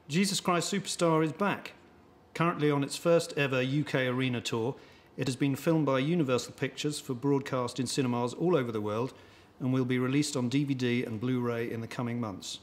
Jesus Christ Superstar is back. Currently on its first ever UK arena tour, it has been filmed by Universal Pictures for broadcast in cinemas all over the world and will be released on DVD and Blu-ray in the coming months.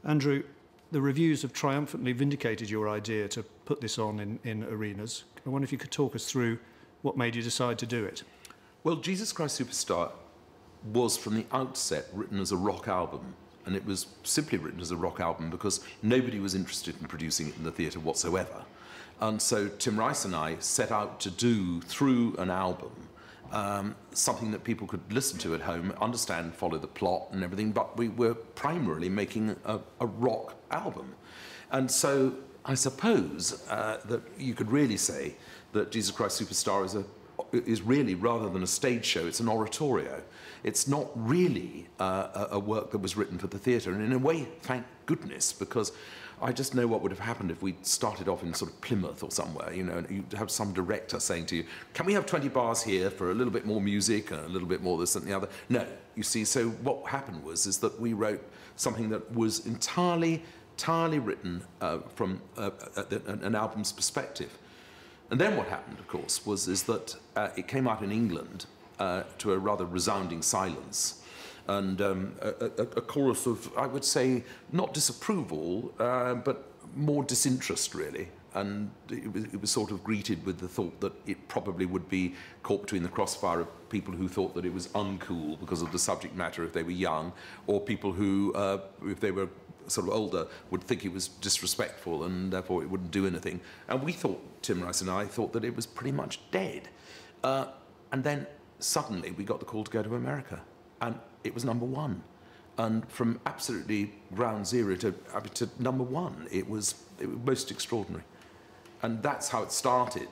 Andrew, the reviews have triumphantly vindicated your idea to put this on in arenas. I wonder if you could talk us through what made you decide to do it. Well, Jesus Christ Superstar was from the outset written as a rock album. And it was simply written as a rock album because nobody was interested in producing it in the theatre whatsoever. And so Tim Rice and I set out to do, through an album, something that people could listen to at home, understand, follow the plot and everything, but we were primarily making a rock album. And so I suppose that you could really say that Jesus Christ Superstar is really, rather than a stage show, it's an oratorio. It's not really a work that was written for the theatre, and in a way, thank goodness, because I just know what would have happened if we started off in sort of Plymouth or somewhere, you know, and you'd have some director saying to you, can we have 20 bars here for a little bit more music and a little bit more this and the other? No, you see, so what happened is that we wrote something that was entirely written from an album's perspective. And then what happened, of course, is that it came out in England to a rather resounding silence, and a chorus of, I would say, not disapproval, but more disinterest, really. And it was sort of greeted with the thought that it probably would be caught between the crossfire of people who thought that it was uncool because of the subject matter if they were young, or people who, if they were sort of older, would think it was disrespectful and therefore it wouldn't do anything. And we thought, Tim Rice and I thought that it was pretty much dead. And then suddenly we got the call to go to America, and it was #1. And from absolutely ground zero to #1, it was most extraordinary. And that's how it started.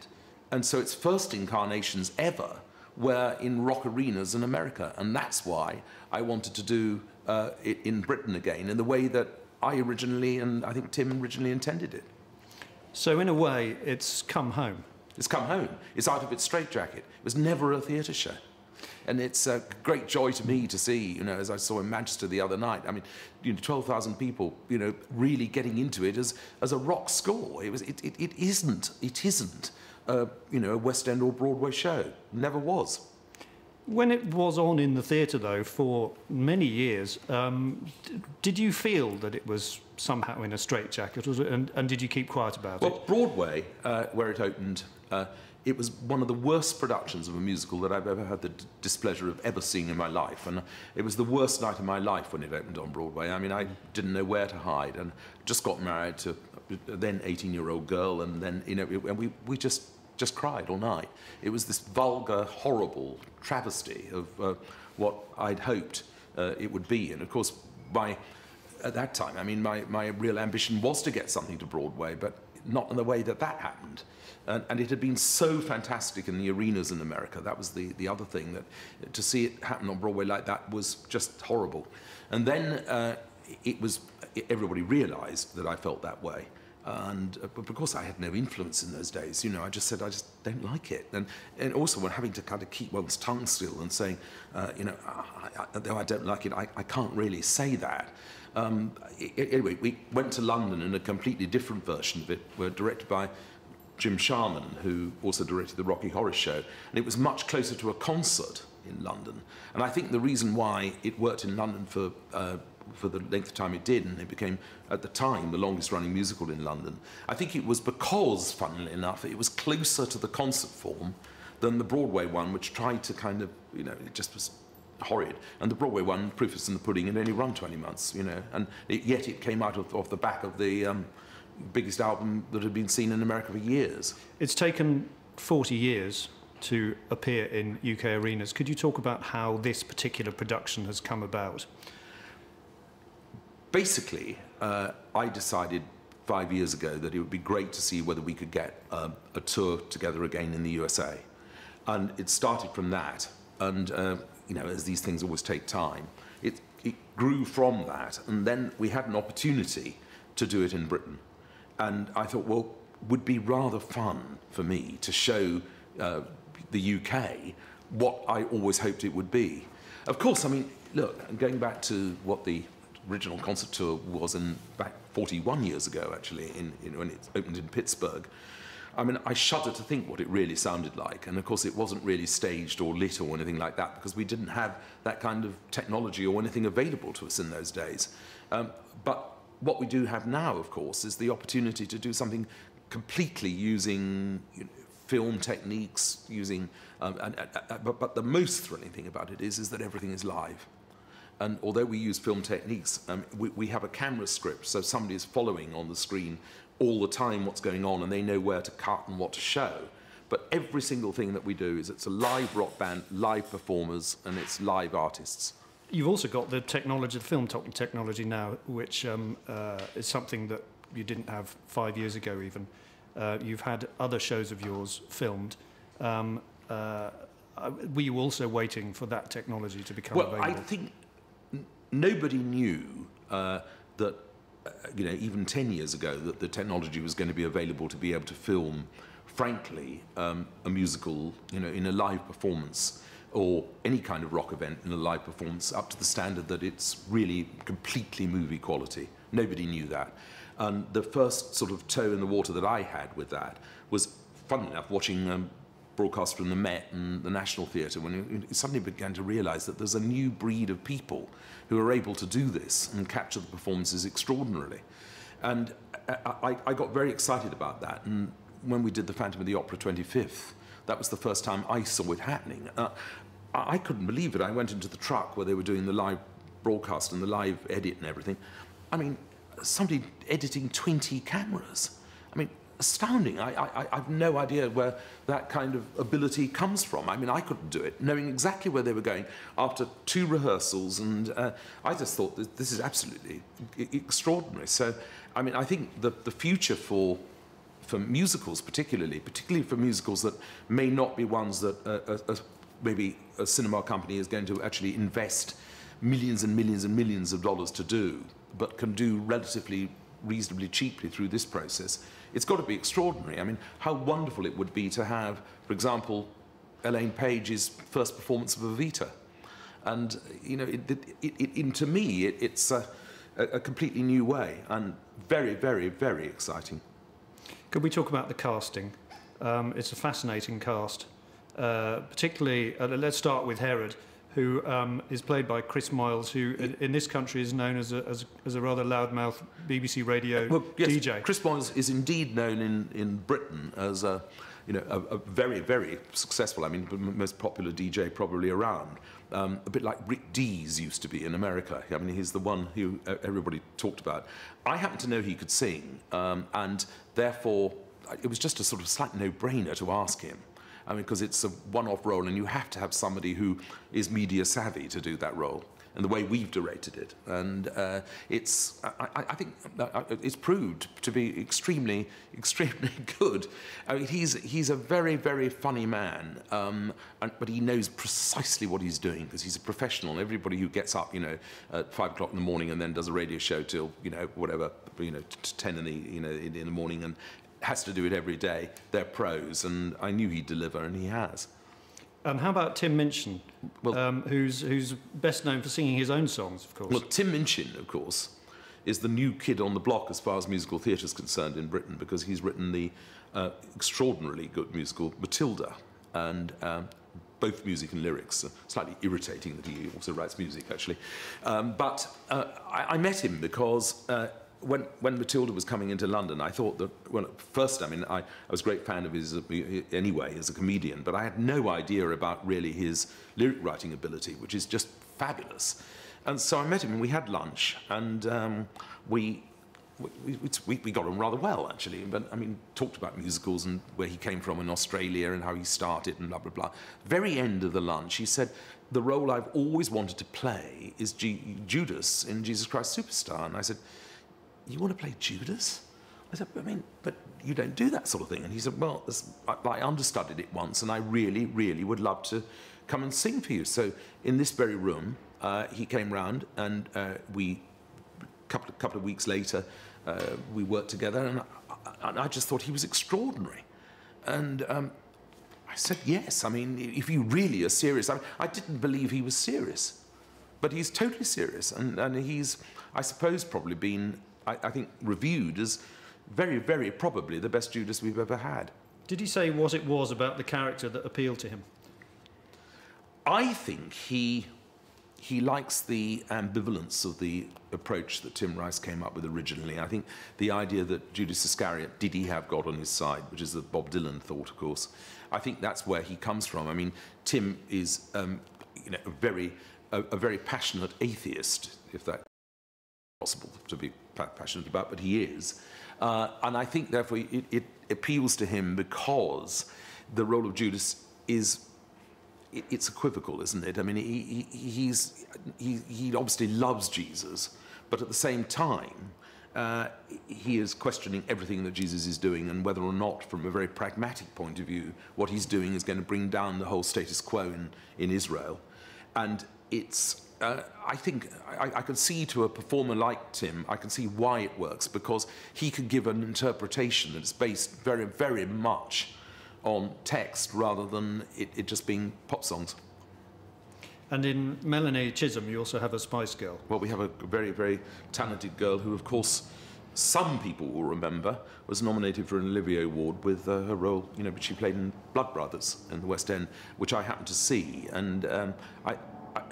And so its first incarnations ever were in rock arenas in America. And that's why I wanted to do it in Britain again, in the way that I originally, and I think Tim originally intended it. So in a way, it's come home. It's come home. It's out of its straitjacket. It was never a theatre show. And it's a great joy to me to see, you know, as I saw in Manchester the other night, I mean, you know, 12,000 people, you know, really getting into it as a rock score. It isn't, you know, a West End or Broadway show. Never was. When it was on in the theatre, though, for many years, did you feel that it was somehow in a straitjacket, and did you keep quiet about it? Well, Broadway, where it opened, it was one of the worst productions of a musical that I've ever had the displeasure of ever seeing in my life. And it was the worst night of my life when it opened on Broadway. I mean, I didn't know where to hide, and just got married to a then 18-year-old girl, and then, you know, and we just cried all night. It was this vulgar, horrible travesty of what I'd hoped it would be. And of course, at that time, I mean, my real ambition was to get something to Broadway, but not in the way that happened. And it had been so fantastic in the arenas in America. That was the other thing, that to see it happen on Broadway like that was just horrible. And then everybody realized that I felt that way. And but because I had no influence in those days, you know, I just said I just don't like it, and also when having to kind of keep one's tongue still and saying, you know, though I don't like it, I can't really say that. Anyway, we went to London, and a completely different version of it were directed by Jim Sharman, who also directed the Rocky Horror Show, and it was much closer to a concert in London. And I think the reason why it worked in London for the length of time it did, and it became, at the time, the longest-running musical in London, I think it was because, funnily enough, it was closer to the concert form than the Broadway one, which tried to kind of, you know, it just was horrid. And the Broadway one, Proof is in the Pudding, had only run 20 months, you know, and yet it came out of the back of the biggest album that had been seen in America for years. It's taken 40 years to appear in UK arenas. Could you talk about how this particular production has come about? Basically, I decided 5 years ago that it would be great to see whether we could get a tour together again in the USA. And it started from that. And, you know, as these things always take time, it grew from that. And then we had an opportunity to do it in Britain. And I thought, well, it would be rather fun for me to show the UK what I always hoped it would be. Of course, I mean, look, going back to what the original concert tour was back 41 years ago, actually, when it opened in Pittsburgh. I mean, I shudder to think what it really sounded like. And of course, it wasn't really staged or lit or anything like that because we didn't have that kind of technology or anything available to us in those days. But what we do have now, of course, is the opportunity to do something completely using film techniques, but the most thrilling thing about it is that everything is live. And although we use film techniques, we have a camera script, so somebody is following on the screen all the time what's going on, and they know where to cut and what to show. But every single thing that we do it's a live rock band, live performers, and it's live artists. You've also got the technology, the film technology now, which is something that you didn't have 5 years ago even. You've had other shows of yours filmed. Were you also waiting for that technology to become available? Well, I think nobody knew that, even 10 years ago, that the technology was going to be available to be able to film, frankly, a musical, in a live performance, or any kind of rock event in a live performance, up to the standard that it's really completely movie quality. Nobody knew that. And the first sort of toe in the water that I had with that was, funny enough, watching broadcast from the Met and the National Theatre, when you suddenly began to realise that there's a new breed of people who are able to do this and capture the performances extraordinarily. And I got very excited about that. And when we did the Phantom of the Opera 25th, that was the first time I saw it happening. I couldn't believe it. I went into the truck where they were doing the live broadcast and the live edit and everything. I mean, somebody editing 20 cameras. I mean, astounding. I've no idea where that kind of ability comes from. I mean, I couldn't do it, knowing exactly where they were going after 2 rehearsals, and I just thought that this is absolutely extraordinary. So, I mean, I think the future for musicals, particularly for musicals that may not be ones that maybe a cinema company is going to actually invest millions and millions and millions of dollars to do, but can do relatively reasonably cheaply through this process, it's got to be extraordinary. I mean, how wonderful it would be to have, for example, Elaine Page's first performance of Evita. And, to me, it's a completely new way, and very, very, very exciting. Could we talk about the casting? It's a fascinating cast. Particularly, let's start with Herod, who is played by Chris Moyles, who in this country is known as a rather loudmouth BBC radio DJ. Chris Moyles is indeed known in Britain as a very, very successful, most popular DJ probably around. A bit like Rick Dees used to be in America. I mean, he's the one who everybody talked about. I happen to know he could sing, and therefore it was just a sort of slight no-brainer to ask him. I mean, because it's a one-off role, and you have to have somebody who is media savvy to do that role, and the way we've directed it. And I think it's proved to be extremely, extremely good. I mean, he's a very, very funny man, but he knows precisely what he's doing because he's a professional. And everybody who gets up, at 5 o'clock in the morning and then does a radio show till, whatever, 10 in the morning and has to do it every day. They're pros, and I knew he'd deliver, and he has. And how about Tim Minchin, who's best known for singing his own songs, of course? Well, Tim Minchin, of course, is the new kid on the block as far as musical theatre is concerned in Britain, because he's written the extraordinarily good musical Matilda, and both music and lyrics. Slightly irritating that he also writes music, actually. But I met him because when Matilda was coming into London, I thought that, well, first, I was a great fan of his anyway as a comedian, but I had no idea about really his lyric writing ability, which is just fabulous. And so I met him and we had lunch, and we got on rather well, actually. But talked about musicals and where he came from in Australia and how he started and blah, blah, blah. Very end of the lunch, he said, the role I've always wanted to play is Judas in Jesus Christ Superstar. And I said, you want to play Judas? I said, but you don't do that sort of thing. And he said, well, I understudied it once, and I really, really would love to come and sing for you. So in this very room, he came round, and couple of weeks later, we worked together, and I just thought he was extraordinary. And I said, yes, if you really are serious. I didn't believe he was serious. But he's totally serious, and he's, I suppose, probably been, I think, reviewed as very, very probably the best Judas we've ever had. Did he say what it was about the character that appealed to him? I think he likes the ambivalence of the approach that Tim Rice came up with originally. I think the idea that Judas Iscariot, did he have God on his side, which is the Bob Dylan thought, of course. I think that's where he comes from. I mean, Tim is a very passionate atheist, if that's possible to be passionate about, but he is. And I think, therefore, it appeals to him because the role of Judas is, it's equivocal, isn't it? I mean, he obviously loves Jesus, but at the same time, he is questioning everything that Jesus is doing, and whether or not, from a very pragmatic point of view, what he's doing is going to bring down the whole status quo in Israel. And it's, I think, I can see, to a performer like Tim, I can see why it works, because he can give an interpretation that's based very, very much on text rather than it just being pop songs. And in Melanie Chisholm, you also have a Spice Girl. Well, we have a very, very talented girl who, of course, some people will remember, was nominated for an Olivier Award with her role, you know, which she played in Blood Brothers in the West End, which I happened to see. And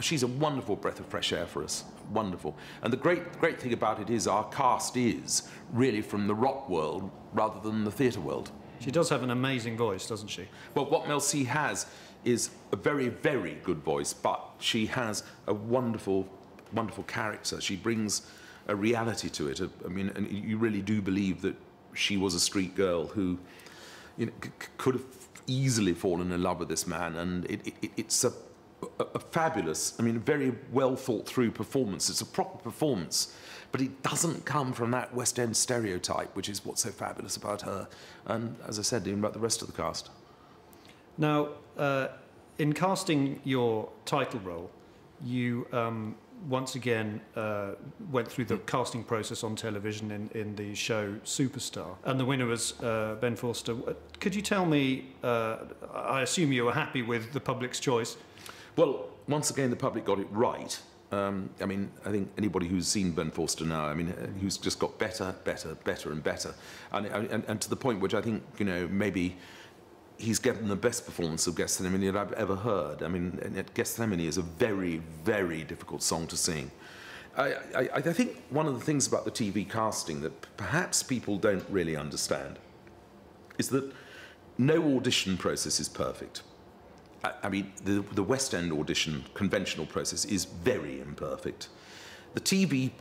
she's a wonderful breath of fresh air for us, wonderful. And the great thing about it is our cast is really from the rock world rather than the theatre world. She does have an amazing voice, doesn't she? Well, what Mel C has is a very, very good voice, but she has a wonderful, wonderful character. She brings a reality to it. I mean, and you really do believe that she was a street girl who, you know, could have easily fallen in love with this man, and it's a fabulous, I mean, very well thought through performance. It's a proper performance, but it doesn't come from that West End stereotype, which is what's so fabulous about her. And as I said, even about the rest of the cast. Now, in casting your title role, you once again went through the casting process on television in the show Superstar, and the winner was Ben Forster. Could you tell me, I assume you were happy with the public's choice? Well, once again, the public got it right. I mean, I think anybody who's seen Ben Forster now, I mean, who's just got better, better, better and better. And to the point which I think, you know, maybe he's getting the best performance of Gethsemane that I've ever heard. I mean, Gethsemane is a very, very difficult song to sing. I think one of the things about the TV casting that perhaps people don't really understand is that no audition process is perfect. I mean, the West End audition conventional process is very imperfect. The TV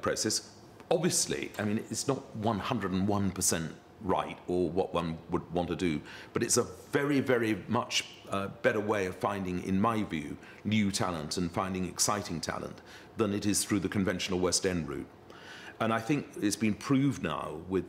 process, obviously, I mean, it's not 101% right or what one would want to do, but it's a very, very much better way of finding, in my view, new talent and finding exciting talent than it is through the conventional West End route. And I think it's been proved now with,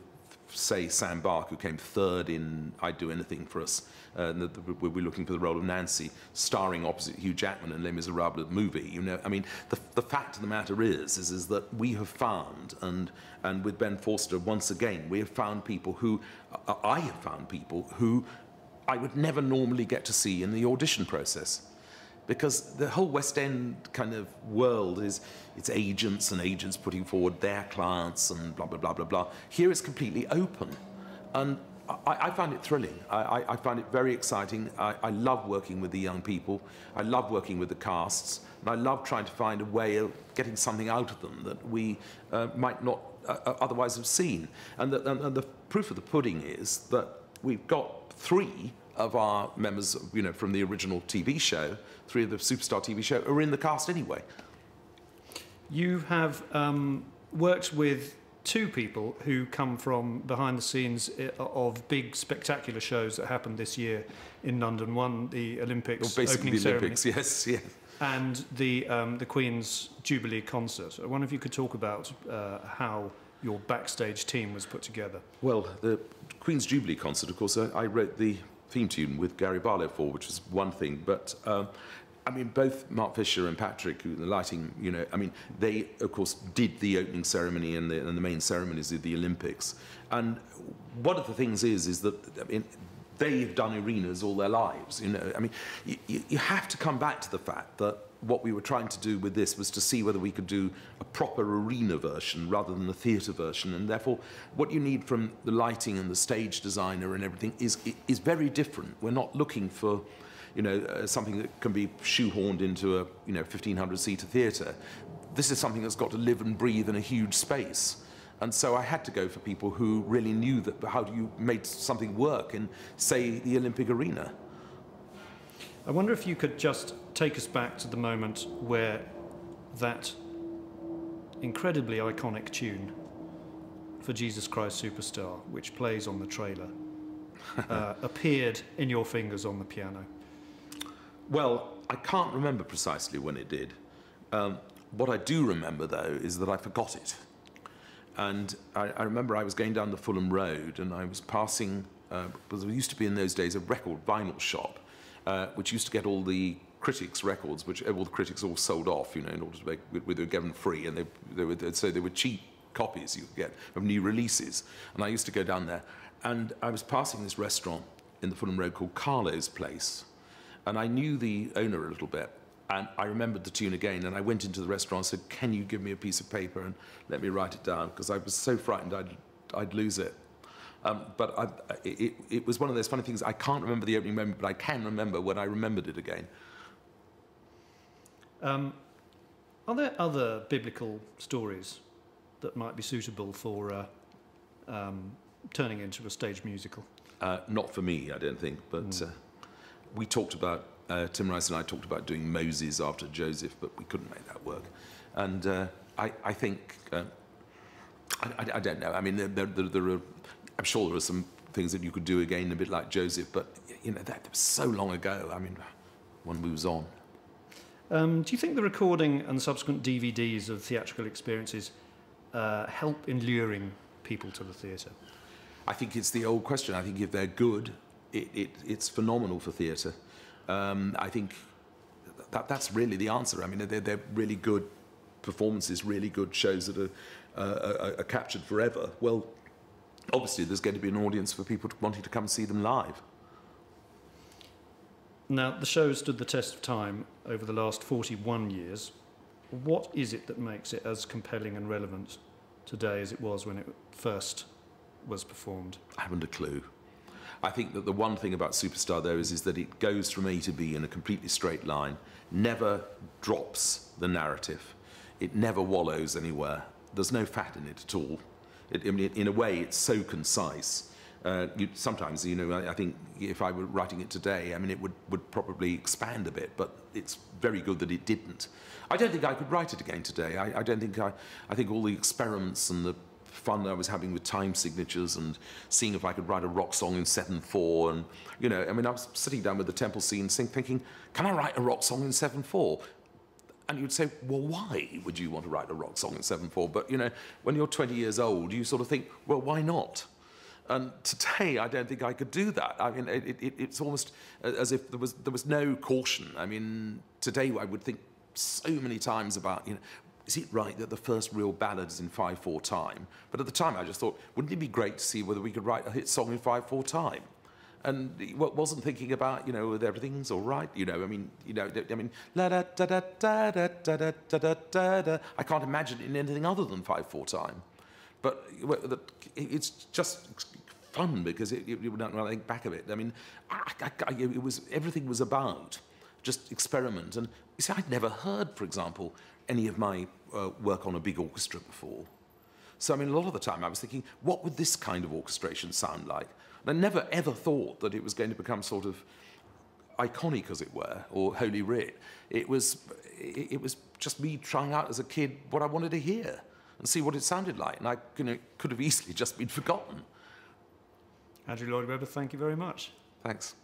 say, Sam Bark, who came third in I'd Do Anything for Us. We're looking for the role of Nancy, starring opposite Hugh Jackman in Les Miserables movie. You know, I mean, the fact of the matter is that we have found, and with Ben Forster once again, we have found people who, I have found people who I would never normally get to see in the audition process. Because the whole West End kind of world is, it's agents and agents putting forward their clients and blah, blah, blah, blah, blah. Here it's completely open. And I find it thrilling. I find it very exciting. I love working with the young people. I love working with the casts. And I love trying to find a way of getting something out of them that we might not otherwise have seen. And the proof of the pudding is that we've got 3 of our members, you know, from the original TV show, 3 of the Superstar TV show, are in the cast anyway. You have worked with 2 people who come from behind the scenes of big spectacular shows that happened this year in London. One, the Olympics opening ceremony. Olympics, yes, yes. And the Queen's Jubilee concert. I wonder if you could talk about how your backstage team was put together. Well, the Queen's Jubilee concert, of course, I wrote the theme tune with Gary Barlow for, which was one thing, but I mean, both Mark Fisher and Patrick, who the lighting, you know, I mean, they, of course, did the opening ceremony and the main ceremonies of the Olympics. And one of the things is that, I mean, they've done arenas all their lives, you know. I mean, you have to come back to the fact that what we were trying to do with this was to see whether we could do a proper arena version rather than a theatre version, and therefore what you need from the lighting and the stage designer and everything is very different. We're not looking for, you know, something that can be shoehorned into a, you know, 1,500-seater theatre. This is something that's got to live and breathe in a huge space. And so I had to go for people who really knew that how do you make something work in, say, the Olympic arena. I wonder if you could just take us back to the moment where that incredibly iconic tune for Jesus Christ Superstar, which plays on the trailer, appeared in your fingers on the piano. Well, I can't remember precisely when it did. What I do remember, though, is that I forgot it. And I remember I was going down the Fulham Road and I was passing, because there used to be in those days a record vinyl shop, which used to get all the critics' records, which all the critics all sold off, you know, in order to make, they were given free, and so they were cheap copies you could get of new releases. And I used to go down there, and I was passing this restaurant in the Fulham Road called Carlo's Place, and I knew the owner a little bit, and I remembered the tune again, and I went into the restaurant and said, "Can you give me a piece of paper and let me write it down?" Because I was so frightened I'd lose it. But it was one of those funny things. I can't remember the opening moment, but I can remember when I remembered it again. Are there other biblical stories that might be suitable for turning into a stage musical? Not for me, I don't think. But we talked about, Tim Rice and I talked about doing Moses after Joseph, but we couldn't make that work. And I think, I don't know. I mean, there are, I'm sure there are some things that you could do again, a bit like Joseph, but you know, that was so long ago. I mean, one moves on. Do you think the recording and subsequent DVDs of theatrical experiences help in luring people to the theatre? I think it's the old question. I think if they're good, it's phenomenal for theatre. I think that's really the answer. I mean, they're really good performances, really good shows that are captured forever. Well, obviously there's going to be an audience for people wanting to come and see them live. Now, the show stood the test of time over the last 41 years. What is it that makes it as compelling and relevant today as it was when it first was performed? I haven't a clue. I think that the one thing about Superstar, though, is that it goes from A to B in a completely straight line, never drops the narrative. It never wallows anywhere. There's no fat in it at all. I mean, in a way, it's so concise. Sometimes, you know, I think if I were writing it today, I mean, it would probably expand a bit, but it's very good that it didn't. I don't think I could write it again today. I don't think I think all the experiments and the fun I was having with time signatures and seeing if I could write a rock song in 7/4, and, you know, I mean, I was sitting down with the Temple scene thinking, can I write a rock song in 7/4? And you'd say, well, why would you want to write a rock song in 7/4? But, you know, when you're 20 years old, you sort of think, well, why not? And today, I don't think I could do that. I mean, it's almost as if there was no caution. I mean, today I would think so many times about, you know, is it right that the first real ballad is in 5/4 time? But at the time, I just thought, wouldn't it be great to see whether we could write a hit song in 5/4 time? And wasn't thinking about, you know, whether everything's all right. You know, I mean, la da da da da da da da da da da. I can't imagine it in anything other than 5/4 time. But it's just fun because you don't really think back of it. I mean, it was, everything was about just experiment. And you see, I'd never heard, for example, any of my work on a big orchestra before. So I mean, a lot of the time I was thinking, what would this kind of orchestration sound like? And I never ever thought that it was going to become sort of iconic, as it were, or Holy Writ. It was just me trying out as a kid what I wanted to hear and see what it sounded like. And I could have easily just been forgotten. Andrew Lloyd Webber, thank you very much. Thanks.